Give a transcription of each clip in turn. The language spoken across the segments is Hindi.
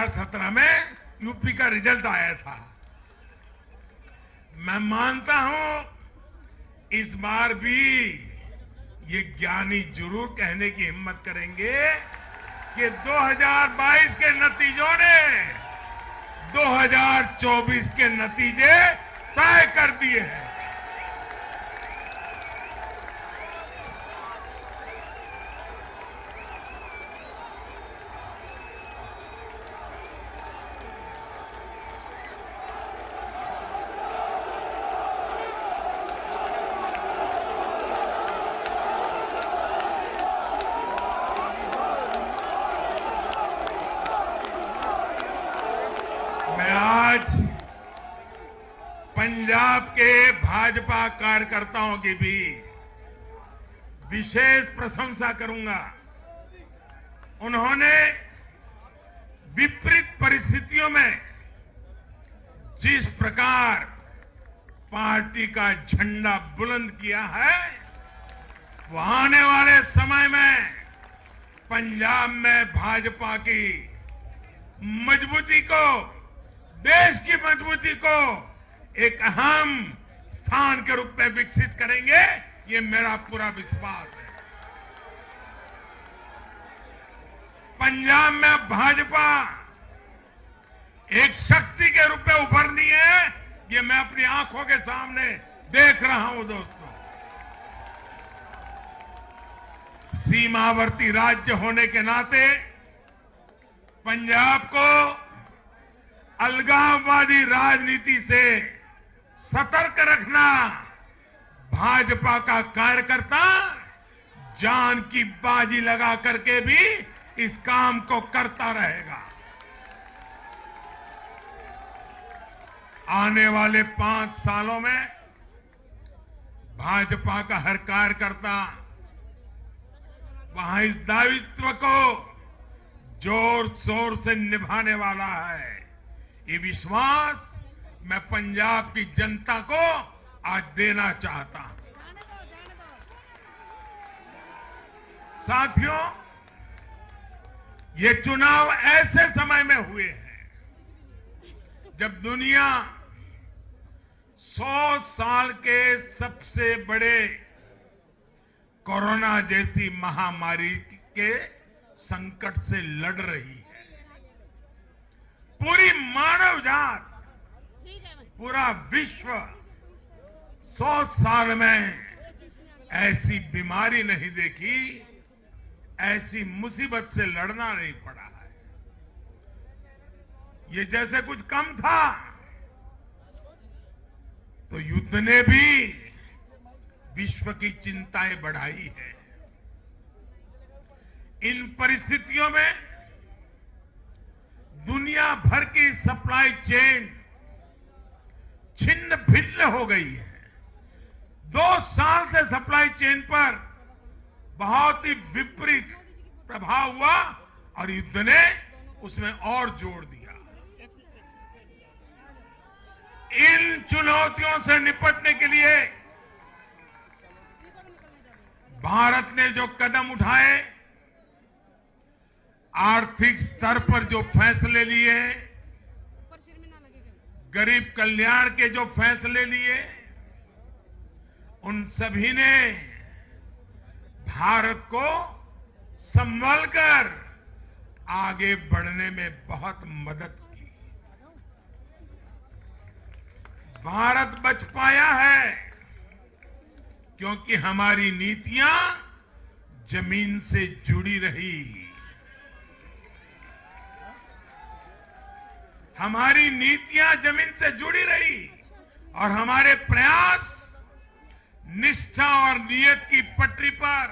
2017 में यूपी का रिजल्ट आया था। मैं मानता हूं इस बार भी ये ज्ञानी जरूर कहने की हिम्मत करेंगे कि 2022 के नतीजों ने 2024 के नतीजे तय कर दिए हैं। मैं आज पंजाब के भाजपा कार्यकर्ताओं की भी विशेष प्रशंसा करूंगा। उन्होंने विपरीत परिस्थितियों में जिस प्रकार पार्टी का झंडा बुलंद किया है, वो आने वाले समय में पंजाब में भाजपा की मजबूती को, देश की मजबूती को एक अहम स्थान के रूप में विकसित करेंगे, ये मेरा पूरा विश्वास है। पंजाब में भाजपा एक शक्ति के रूप में उभरनी है, ये मैं अपनी आंखों के सामने देख रहा हूं दोस्तों। सीमावर्ती राज्य होने के नाते पंजाब को अलगाववादी राजनीति से सतर्क रखना भाजपा का कार्यकर्ता जान की बाजी लगा करके भी इस काम को करता रहेगा। आने वाले 5 सालों में भाजपा का हर कार्यकर्ता वहां इस दायित्व को जोर शोर से निभाने वाला है। ये विश्वास मैं पंजाब की जनता को आज देना चाहता हूं। साथियों, ये चुनाव ऐसे समय में हुए हैं जब दुनिया 100 साल के सबसे बड़े कोरोना जैसी महामारी के संकट से लड़ रही है। पूरी मानव जात, पूरा विश्व 100 साल में ऐसी बीमारी नहीं देखी, ऐसी मुसीबत से लड़ना नहीं पड़ा है। ये जैसे कुछ कम था तो युद्ध ने भी विश्व की चिंताएं बढ़ाई है। इन परिस्थितियों में दुनिया भर की सप्लाई चेन छिन्न भिन्न हो गई है। 2 साल से सप्लाई चेन पर बहुत ही विपरीत प्रभाव हुआ और युद्ध ने उसमें और जोड़ दिया। इन चुनौतियों से निपटने के लिए भारत ने जो कदम उठाए, आर्थिक स्तर पर जो फैसले लिए, गरीब कल्याण के जो फैसले लिए, उन सभी ने भारत को संभल कर आगे बढ़ने में बहुत मदद की। भारत बच पाया है क्योंकि हमारी नीतियां जमीन से जुड़ी रही। हमारी नीतियां जमीन से जुड़ी रही और हमारे प्रयास निष्ठा और नियत की पटरी पर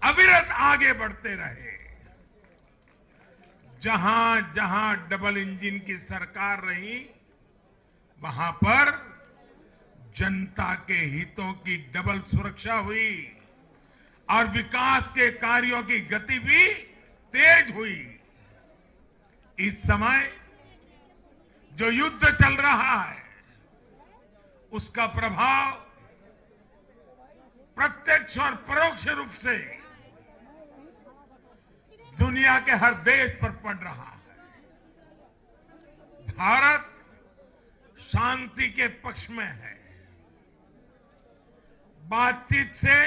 अविरत आगे बढ़ते रहे। जहां जहां डबल इंजन की सरकार रही, वहां पर जनता के हितों की डबल सुरक्षा हुई और विकास के कार्यों की गति भी तेज हुई। इस समय जो युद्ध चल रहा है, उसका प्रभाव प्रत्यक्ष और परोक्ष रूप से दुनिया के हर देश पर पड़ रहा है। भारत शांति के पक्ष में है, बातचीत से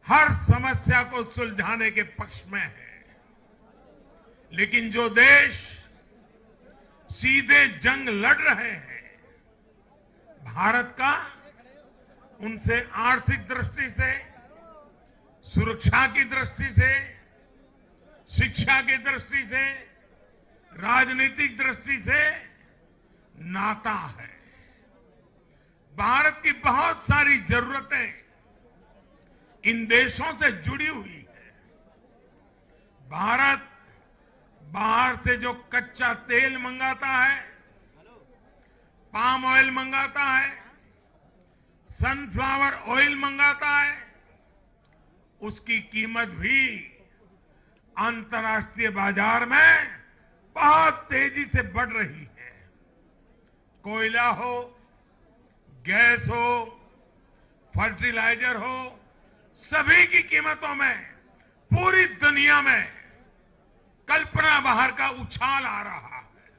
हर समस्या को सुलझाने के पक्ष में है। लेकिन जो देश सीधे जंग लड़ रहे हैं, भारत का उनसे आर्थिक दृष्टि से, सुरक्षा की दृष्टि से, शिक्षा की दृष्टि से, राजनीतिक दृष्टि से नाता है। भारत की बहुत सारी जरूरतें इन देशों से जुड़ी हुई है। भारत बाहर से जो कच्चा तेल मंगाता है, पाम ऑयल मंगाता है, सनफ्लावर ऑयल मंगाता है, उसकी कीमत भी अंतर्राष्ट्रीय बाजार में बहुत तेजी से बढ़ रही है। कोयला हो, गैस हो, फर्टिलाइजर हो, सभी की कीमतों में पूरी दुनिया में कल्पना बाहर का उछाल आ रहा है।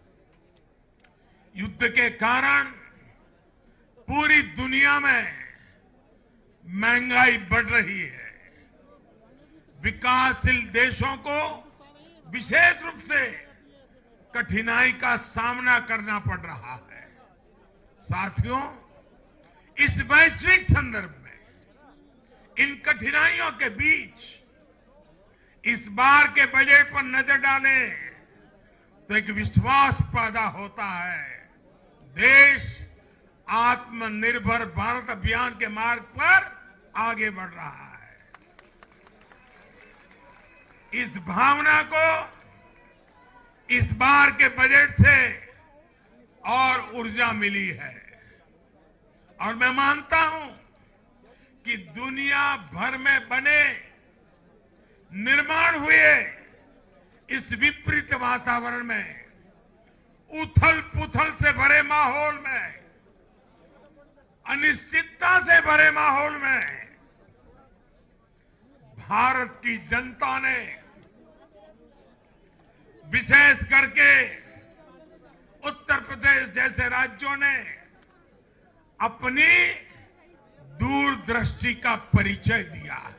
युद्ध के कारण पूरी दुनिया में महंगाई बढ़ रही है। विकासशील देशों को विशेष रूप से कठिनाई का सामना करना पड़ रहा है। साथियों, इस वैश्विक संदर्भ में इन कठिनाइयों के बीच इस बार के बजट पर नजर डालें तो एक विश्वास पैदा होता है। देश आत्मनिर्भर भारत अभियान के मार्ग पर आगे बढ़ रहा है। इस भावना को इस बार के बजट से और ऊर्जा मिली है और मैं मानता हूं कि दुनिया भर में बने निर्माण हुए इस विपरीत वातावरण में, उथल पुथल से भरे माहौल में, अनिश्चितता से भरे माहौल में भारत की जनता ने, विशेष करके उत्तर प्रदेश जैसे राज्यों ने अपनी दूरदृष्टि का परिचय दिया है।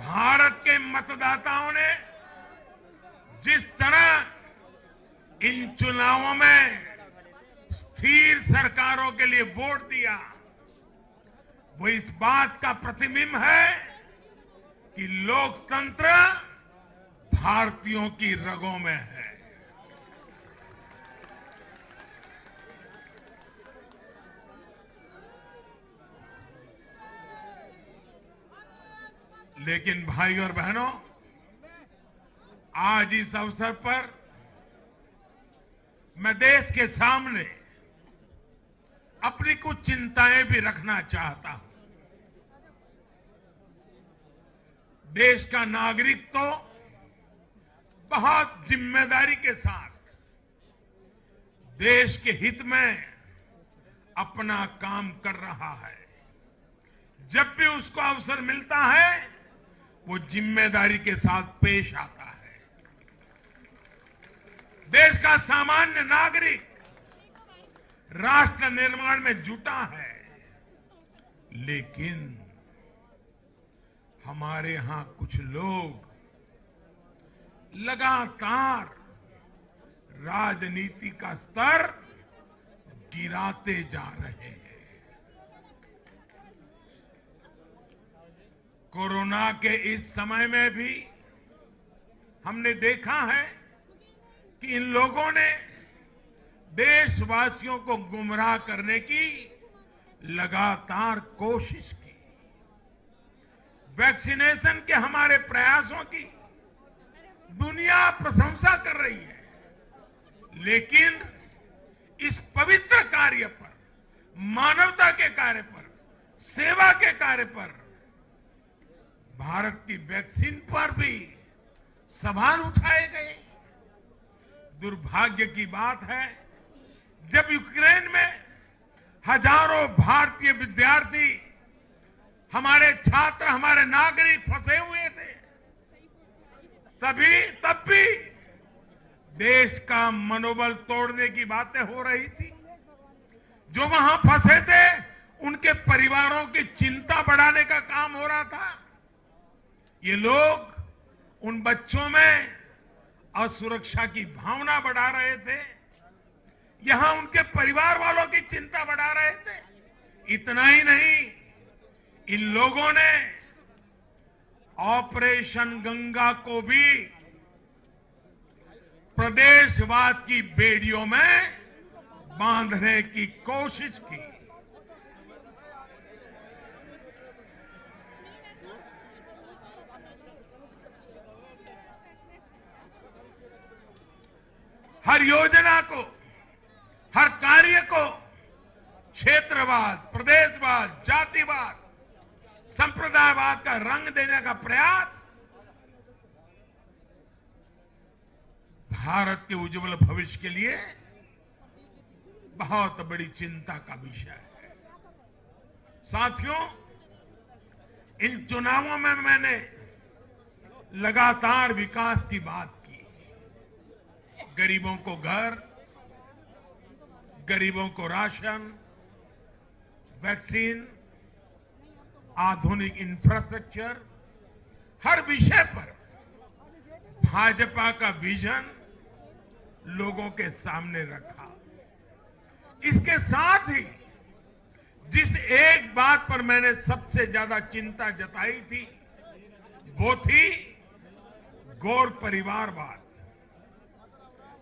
भारत के मतदाताओं ने जिस तरह इन चुनावों में स्थिर सरकारों के लिए वोट दिया, वो इस बात का प्रतिबिंब है कि लोकतंत्र भारतीयों की रगों में है। लेकिन भाई और बहनों, आज इस अवसर पर मैं देश के सामने अपनी कुछ चिंताएं भी रखना चाहता हूं। देश का नागरिक तो बहुत जिम्मेदारी के साथ देश के हित में अपना काम कर रहा है। जब भी उसको अवसर मिलता है, वो जिम्मेदारी के साथ पेश आता है। देश का सामान्य नागरिक राष्ट्र निर्माण में जुटा है, लेकिन हमारे यहां कुछ लोग लगातार राजनीति का स्तर गिराते जा रहे हैं। कोरोना के इस समय में भी हमने देखा है कि इन लोगों ने देशवासियों को गुमराह करने की लगातार कोशिश की। वैक्सीनेशन के हमारे प्रयासों की दुनिया प्रशंसा कर रही है, लेकिन इस पवित्र कार्य पर, मानवता के कार्य पर, सेवा के कार्य पर, भारत की वैक्सीन पर भी सवाल उठाए गए। दुर्भाग्य की बात है, जब यूक्रेन में हजारों भारतीय विद्यार्थी, हमारे छात्र, हमारे नागरिक फंसे हुए थे, तब भी देश का मनोबल तोड़ने की बातें हो रही थी। जो वहां फंसे थे उनके परिवारों की चिंता बढ़ाने का काम हो रहा था। ये लोग उन बच्चों में असुरक्षा की भावना बढ़ा रहे थे, यहां उनके परिवार वालों की चिंता बढ़ा रहे थे। इतना ही नहीं, इन लोगों ने ऑपरेशन गंगा को भी प्रदेशवाद की बेड़ियों में बांधने की कोशिश की। हर योजना को, हर कार्य को क्षेत्रवाद, प्रदेशवाद, जातिवाद, संप्रदायवाद का रंग देने का प्रयास भारत के उज्जवल भविष्य के लिए बहुत बड़ी चिंता का विषय है। साथियों, इन चुनावों में मैंने लगातार विकास की बात की। गरीबों को घर, गरीबों को राशन, वैक्सीन, आधुनिक इंफ्रास्ट्रक्चर, हर विषय पर भाजपा का विजन लोगों के सामने रखा। इसके साथ ही जिस एक बात पर मैंने सबसे ज्यादा चिंता जताई थी वो थी गौर परिवारवाद।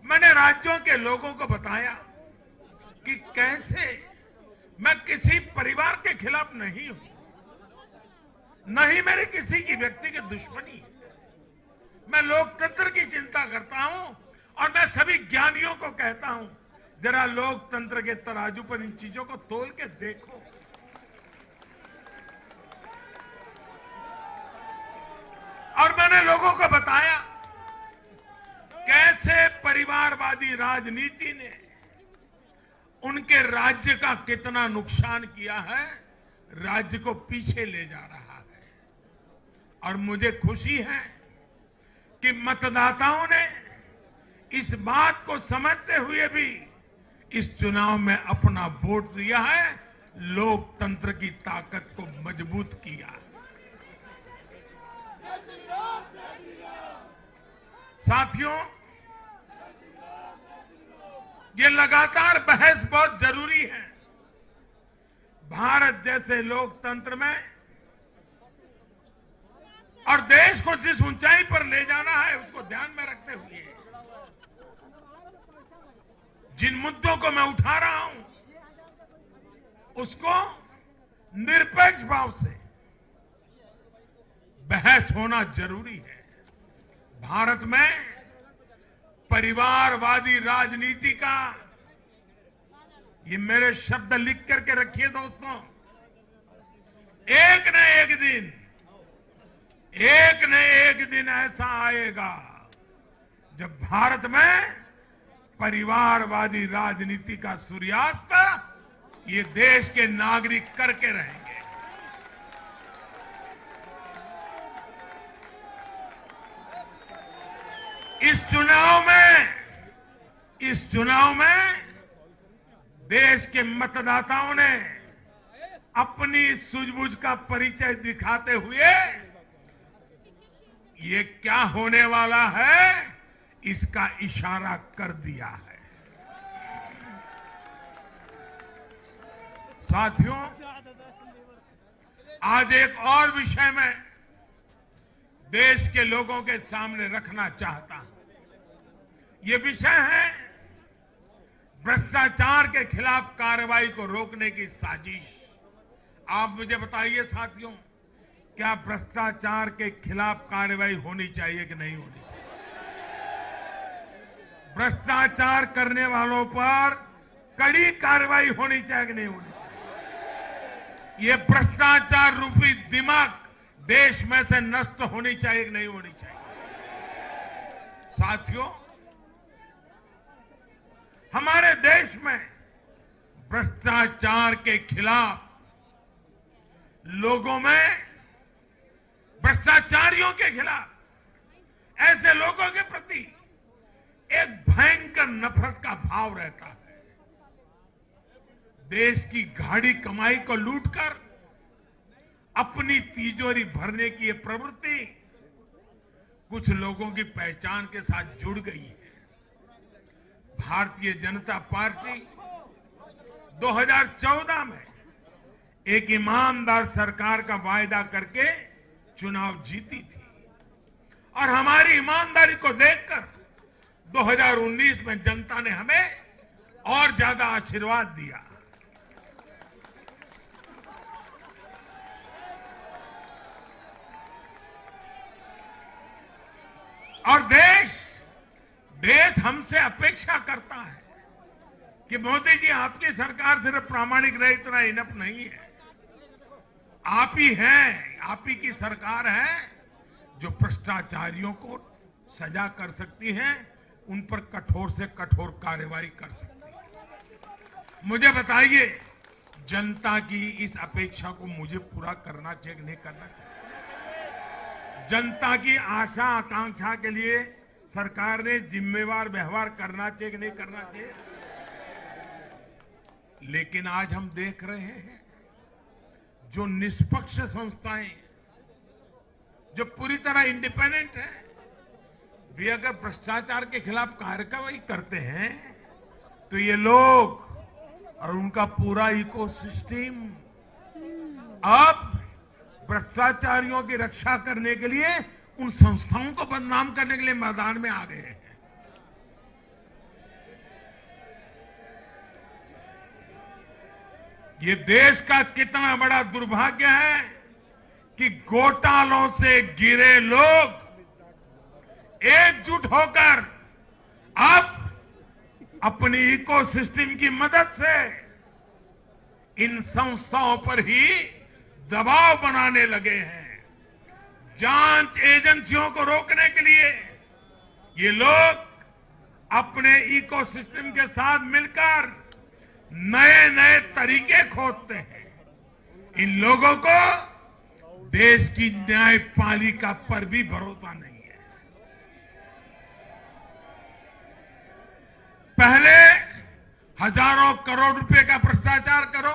मैंने राज्यों के लोगों को बताया कि कैसे मैं किसी परिवार के खिलाफ नहीं हूं, नहीं मेरी किसी की व्यक्तिगत दुश्मनी है। मैं लोकतंत्र की चिंता करता हूं और मैं सभी ज्ञानियों को कहता हूं, जरा लोकतंत्र के तराजू पर इन चीजों को तोल के देखो। और मैंने लोगों को बताया कैसे परिवारवादी राजनीति ने उनके राज्य का कितना नुकसान किया है, राज्य को पीछे ले जा रहा है। और मुझे खुशी है कि मतदाताओं ने इस बात को समझते हुए भी इस चुनाव में अपना वोट दिया है, लोकतंत्र की ताकत को मजबूत किया। साथियों, ये लगातार बहस बहुत जरूरी है। भारत जैसे लोकतंत्र में और देश को जिस ऊंचाई पर ले जाना है उसको ध्यान में रखते हुए जिन मुद्दों को मैं उठा रहा हूं उसको निरपेक्ष भाव से बहस होना जरूरी है। भारत में परिवारवादी राजनीति का, ये मेरे शब्द लिख करके रखिए दोस्तों, एक न एक दिन ऐसा आएगा जब भारत में परिवारवादी राजनीति का सूर्यास्त ये देश के नागरिक करके रहेंगे। इस चुनाव में देश के मतदाताओं ने अपनी सूझबूझ का परिचय दिखाते हुए ये क्या होने वाला है इसका इशारा कर दिया है। साथियों, आज एक और विषय में देश के लोगों के सामने रखना चाहता हूं। ये विषय है भ्रष्टाचार के खिलाफ कार्रवाई को रोकने की साजिश। आप मुझे बताइए साथियों, क्या भ्रष्टाचार के खिलाफ कार्रवाई होनी चाहिए कि नहीं होनी चाहिए? भ्रष्टाचार करने वालों पर कड़ी कार्रवाई होनी चाहिए कि नहीं होनी चाहिए? ये भ्रष्टाचार रूपी दिमाग देश में से नष्ट होनी चाहिए कि नहीं होनी चाहिए? साथियों, हमारे देश में भ्रष्टाचार के खिलाफ लोगों में, भ्रष्टाचारियों के खिलाफ, ऐसे भाव रहता है। देश की गाढ़ी कमाई को लूटकर अपनी तिजोरी भरने की ये प्रवृत्ति कुछ लोगों की पहचान के साथ जुड़ गई है। भारतीय जनता पार्टी 2014 में एक ईमानदार सरकार का वायदा करके चुनाव जीती थी और हमारी ईमानदारी को देखकर 2019 में जनता ने हमें और ज्यादा आशीर्वाद दिया। और देश हमसे अपेक्षा करता है कि मोदी जी आपकी सरकार सिर्फ प्रामाणिक रहे इतना इनफ नहीं है। आप ही हैं, आप ही की सरकार है जो भ्रष्टाचारियों को सजा कर सकती है, उन पर कठोर से कठोर कार्रवाई कर सकती है। मुझे बताइए, जनता की इस अपेक्षा को मुझे पूरा करना चाहिए कि नहीं करना चाहिए? जनता की आशा आकांक्षा के लिए सरकार ने जिम्मेवार व्यवहार करना चाहिए कि नहीं करना चाहिए? लेकिन आज हम देख रहे हैं जो निष्पक्ष संस्थाएं जो पूरी तरह इंडिपेंडेंट है, वे अगर भ्रष्टाचार के खिलाफ कार्रवाई करते हैं तो ये लोग और उनका पूरा इकोसिस्टम अब भ्रष्टाचारियों की रक्षा करने के लिए उन संस्थाओं को बदनाम करने के लिए मैदान में आ गए हैं। ये देश का कितना बड़ा दुर्भाग्य है कि घोटालों से घिरे लोग एकजुट होकर अब अपनी इकोसिस्टम की मदद से इन संस्थाओं पर ही दबाव बनाने लगे हैं। जांच एजेंसियों को रोकने के लिए ये लोग अपने इकोसिस्टम के साथ मिलकर नए नए तरीके खोजते हैं। इन लोगों को देश की न्यायपालिका पर भी भरोसा नहीं है। पहले हजारों करोड़ रुपए का भ्रष्टाचार करो,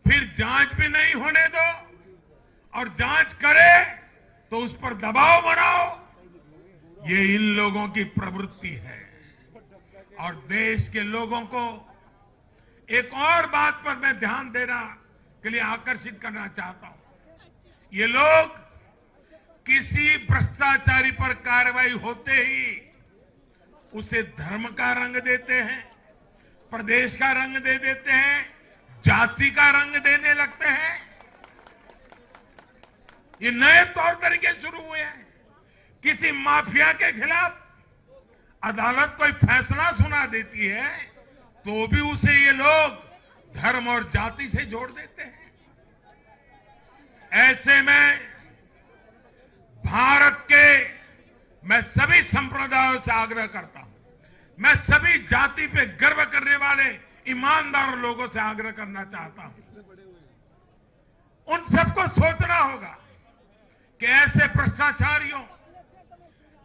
फिर जांच भी नहीं होने दो, और जांच करे तो उस पर दबाव बनाओ। ये इन लोगों की प्रवृत्ति है। और देश के लोगों को एक और बात पर मैं ध्यान देना के लिए आकर्षित करना चाहता हूं। ये लोग किसी भ्रष्टाचारी पर कार्रवाई होते ही उसे धर्म का रंग देते हैं, प्रदेश का रंग दे देते हैं, जाति का रंग देने लगते हैं। ये नए तौर तरीके शुरू हुए हैं। किसी माफिया के खिलाफ अदालत कोई फैसला सुना देती है तो भी उसे ये लोग धर्म और जाति से जोड़ देते हैं। ऐसे में भारत के मैं सभी संप्रदायों से आग्रह करता हूं, मैं सभी जाति पे गर्व करने वाले ईमानदार लोगों से आग्रह करना चाहता हूं। उन सबको सोचना होगा कि ऐसे भ्रष्टाचारियों,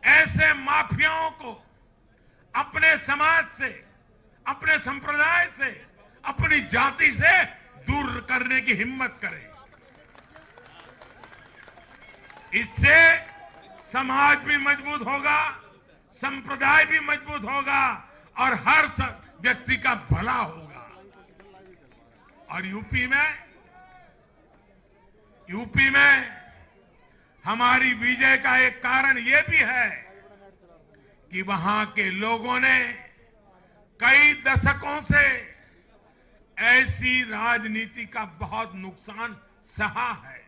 ऐसे माफियाओं को अपने समाज से, अपने संप्रदाय से, अपनी जाति से दूर करने की हिम्मत करें। इससे समाज भी मजबूत होगा, संप्रदाय भी मजबूत होगा और हर व्यक्ति का भला होगा। और यूपी में हमारी विजय का एक कारण यह भी है कि वहां के लोगों ने कई दशकों से ऐसी राजनीति का बहुत नुकसान सहा है।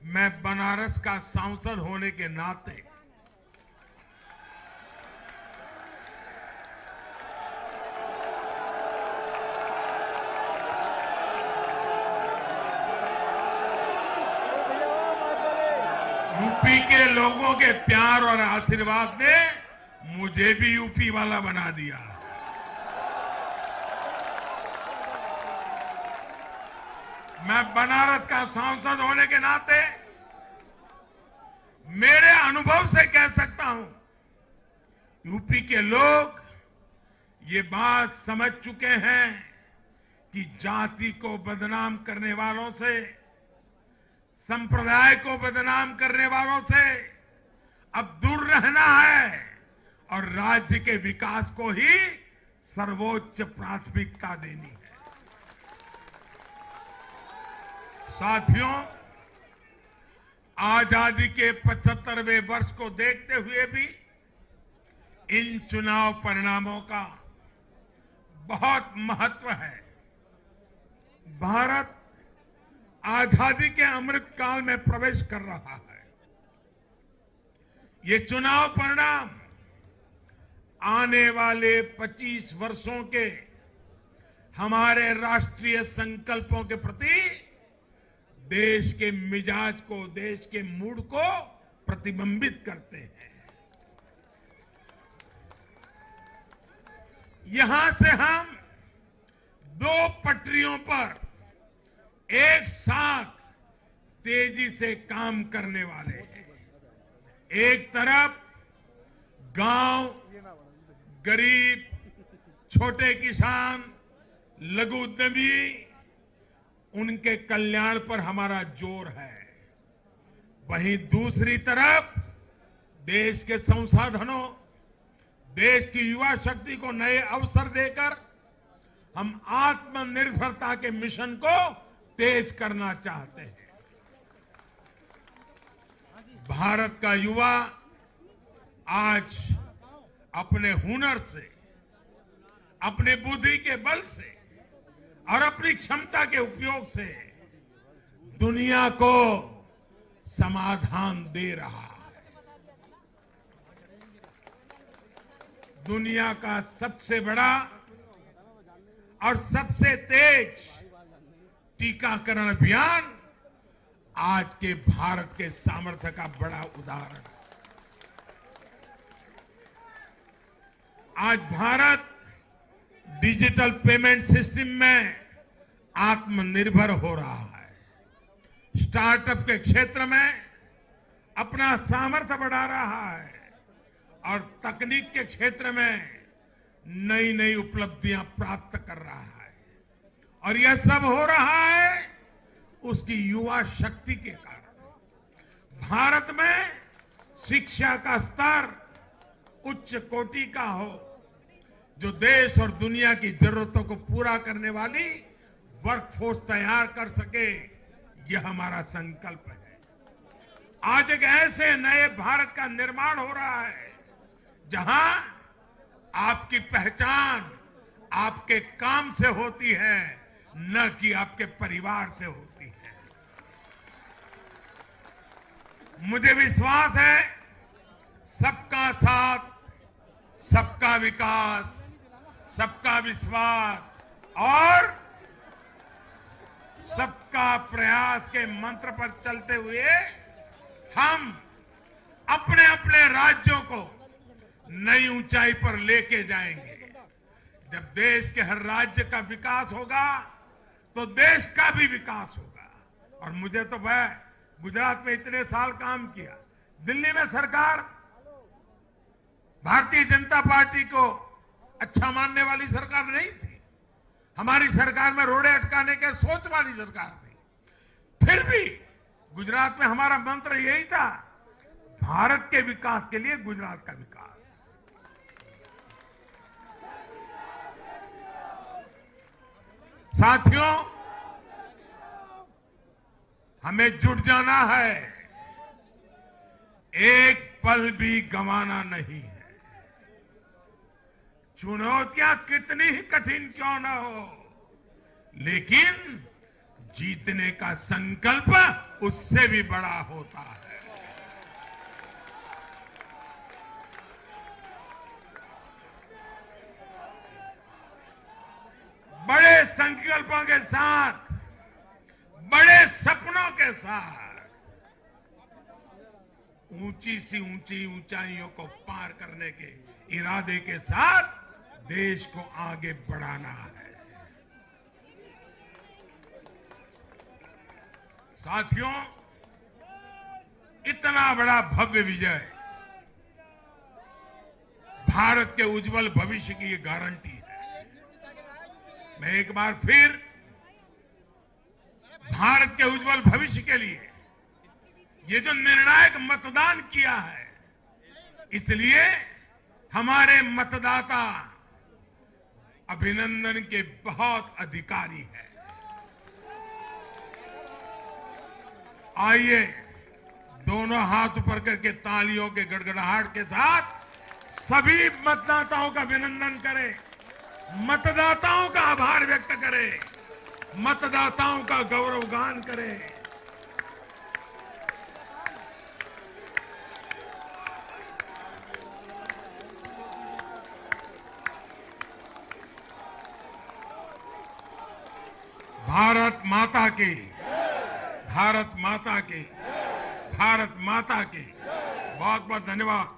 मैं बनारस का सांसद होने के नाते यूपी के लोगों के प्यार और आशीर्वाद ने मुझे भी यूपी वाला बना दिया। मैं बनारस का सांसद होने के नाते मेरे अनुभव से कह सकता हूं, यूपी के लोग ये बात समझ चुके हैं कि जाति को बदनाम करने वालों से, संप्रदाय को बदनाम करने वालों से अब दूर रहना है और राज्य के विकास को ही सर्वोच्च प्राथमिकता देनी है। साथियों, आजादी के 75वें वर्ष को देखते हुए भी इन चुनाव परिणामों का बहुत महत्व है। भारत आजादी के अमृत काल में प्रवेश कर रहा है। ये चुनाव परिणाम आने वाले 25 वर्षों के हमारे राष्ट्रीय संकल्पों के प्रति देश के मिजाज को, देश के मूड को प्रतिबिंबित करते हैं। यहां से हम दो पटरियों पर एक साथ तेजी से काम करने वाले हैं। एक तरफ गांव, गरीब, छोटे किसान, लघु उद्यमी, उनके कल्याण पर हमारा जोर है। वहीं दूसरी तरफ देश के संसाधनों, देश की युवा शक्ति को नए अवसर देकर हम आत्मनिर्भरता के मिशन को तेज करना चाहते हैं। भारत का युवा आज अपने हुनर से, अपने बुद्धि के बल से और अपनी क्षमता के उपयोग से दुनिया को समाधान दे रहा है। दुनिया का सबसे बड़ा और सबसे तेज टीकाकरण अभियान आज के भारत के सामर्थ्य का बड़ा उदाहरण है। आज भारत डिजिटल पेमेंट सिस्टम में आत्मनिर्भर हो रहा है। स्टार्टअप के क्षेत्र में अपना सामर्थ्य बढ़ा रहा है और तकनीक के क्षेत्र में नई नई उपलब्धियां प्राप्त कर रहा है। और यह सब हो रहा है उसकी युवा शक्ति के कारण। भारत में शिक्षा का स्तर उच्च कोटि का हो, जो देश और दुनिया की जरूरतों को पूरा करने वाली वर्कफोर्स तैयार कर सके, यह हमारा संकल्प है। आज एक ऐसे नए भारत का निर्माण हो रहा है जहां आपकी पहचान आपके काम से होती है, न कि आपके परिवार से होती है। मुझे विश्वास है सबका साथ, सबका विकास, सबका विश्वास और सबका प्रयास के मंत्र पर चलते हुए हम अपने अपने राज्यों को नई ऊंचाई पर लेके जाएंगे। जब देश के हर राज्य का विकास होगा तो देश का भी विकास होगा। और मुझे तो वह गुजरात में इतने साल काम किया, दिल्ली में सरकार भारतीय जनता पार्टी को अच्छा मानने वाली सरकार नहीं थी। हमारी सरकार में रोड़े अटकाने के सोच वाली सरकार थी। फिर भी गुजरात में हमारा मंत्र यही था, भारत के विकास के लिए गुजरात का विकास। साथियों, हमें जुट जाना है, एक पल भी गंवाना नहीं है। चुनौतियां कितनी ही कठिन क्यों न हो, लेकिन जीतने का संकल्प उससे भी बड़ा होता है। बड़े संकल्पों के साथ, बड़े सपनों के साथ ऊंची सी ऊंची ऊंचाइयों को पार करने के इरादे के साथ देश को आगे बढ़ाना है। साथियों, इतना बड़ा भव्य विजय भारत के उज्जवल भविष्य की ये गारंटी है। मैं एक बार फिर भारत के उज्जवल भविष्य के लिए ये जो निर्णायक मतदान किया है, इसलिए हमारे मतदाता अभिनंदन के बहुत अधिकारी हैं। आइए दोनों हाथ ऊपर करके तालियों के गड़गड़ाहट के साथ सभी मतदाताओं का अभिनंदन करें, मतदाताओं का आभार व्यक्त करें, मतदाताओं का गौरवगान करें। भारत माता की, भारत माता की, भारत माता की। बहुत बहुत धन्यवाद।